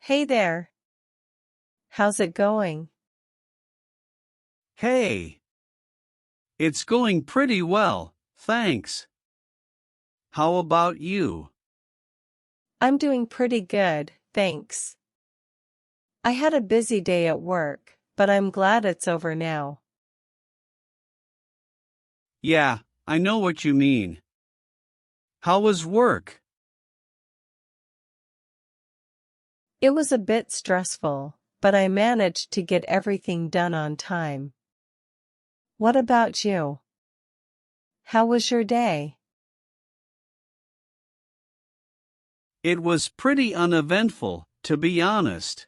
Hey there. How's it going? Hey, it's going pretty well, thanks. How about you? I'm doing pretty good, thanks. I had a busy day at work, but I'm glad it's over now. Yeah, I know what you mean. How was work? It was a bit stressful, but I managed to get everything done on time. What about you? How was your day? It was pretty uneventful, to be honest.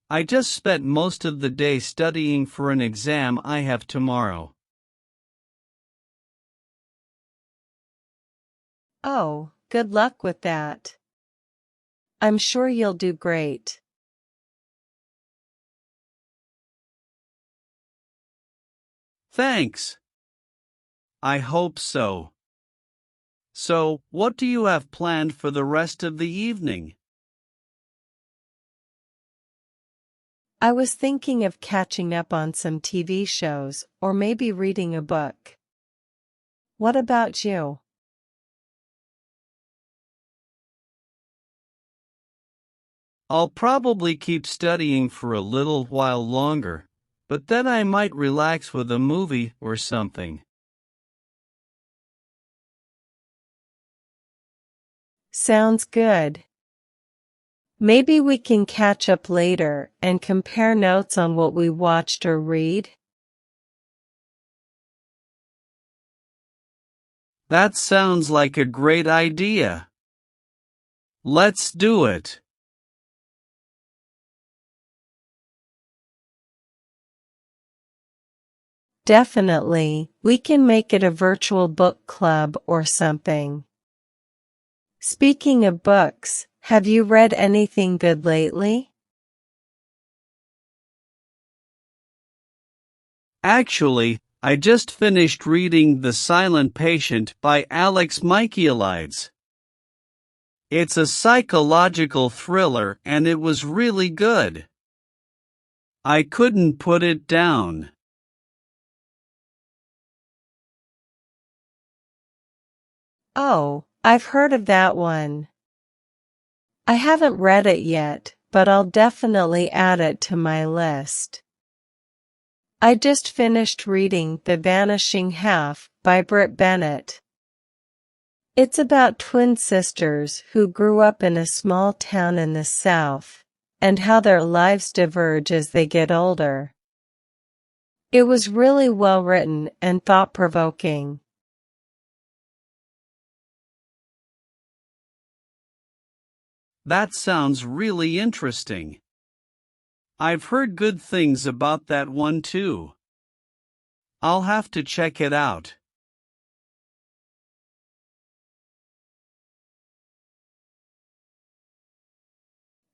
I just spent most of the day studying for an exam I have tomorrow. Oh, good luck with that. I'm sure you'll do great. Thanks. I hope so. So, what do you have planned for the rest of the evening? I was thinking of catching up on some TV shows or maybe reading a book. What about you? I'll probably keep studying for a little while longer, but then I might relax with a movie or something. Sounds good. Maybe we can catch up later and compare notes on what we watched or read. That sounds like a great idea. Let's do it. Definitely, we can make it a virtual book club or something. Speaking of books, have you read anything good lately? Actually, I just finished reading The Silent Patient by Alex Michaelides. It's a psychological thriller and it was really good. I couldn't put it down. Oh, I've heard of that one. I haven't read it yet, but I'll definitely add it to my list. I just finished reading The Vanishing Half by Britt Bennett. It's about twin sisters who grew up in a small town in the South, and how their lives diverge as they get older. It was really well written and thought-provoking. That sounds really interesting. I've heard good things about that one too. I'll have to check it out.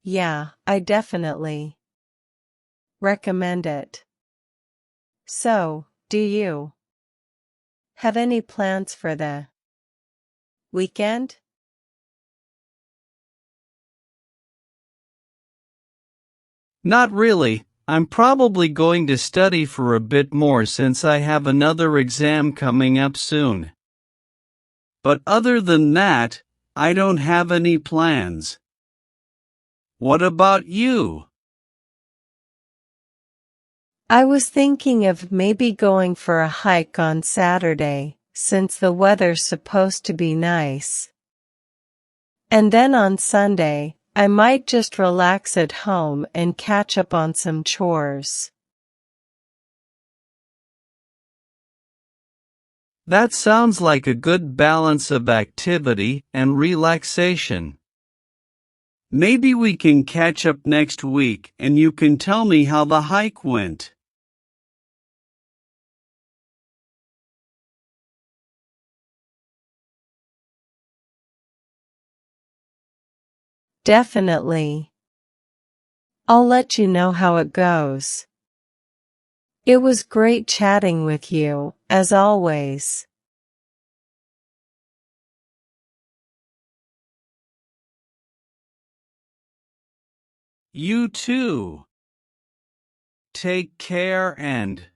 Yeah, I definitely recommend it. So, do you have any plans for the weekend? Not really. I'm probably going to study for a bit more since I have another exam coming up soon. But other than that, I don't have any plans. What about you? I was thinking of maybe going for a hike on Saturday, since the weather's supposed to be nice. And then on Sunday, I might just relax at home and catch up on some chores. That sounds like a good balance of activity and relaxation. Maybe we can catch up next week and you can tell me how the hike went. Definitely. I'll let you know how it goes. It was great chatting with you, as always. You too. Take care and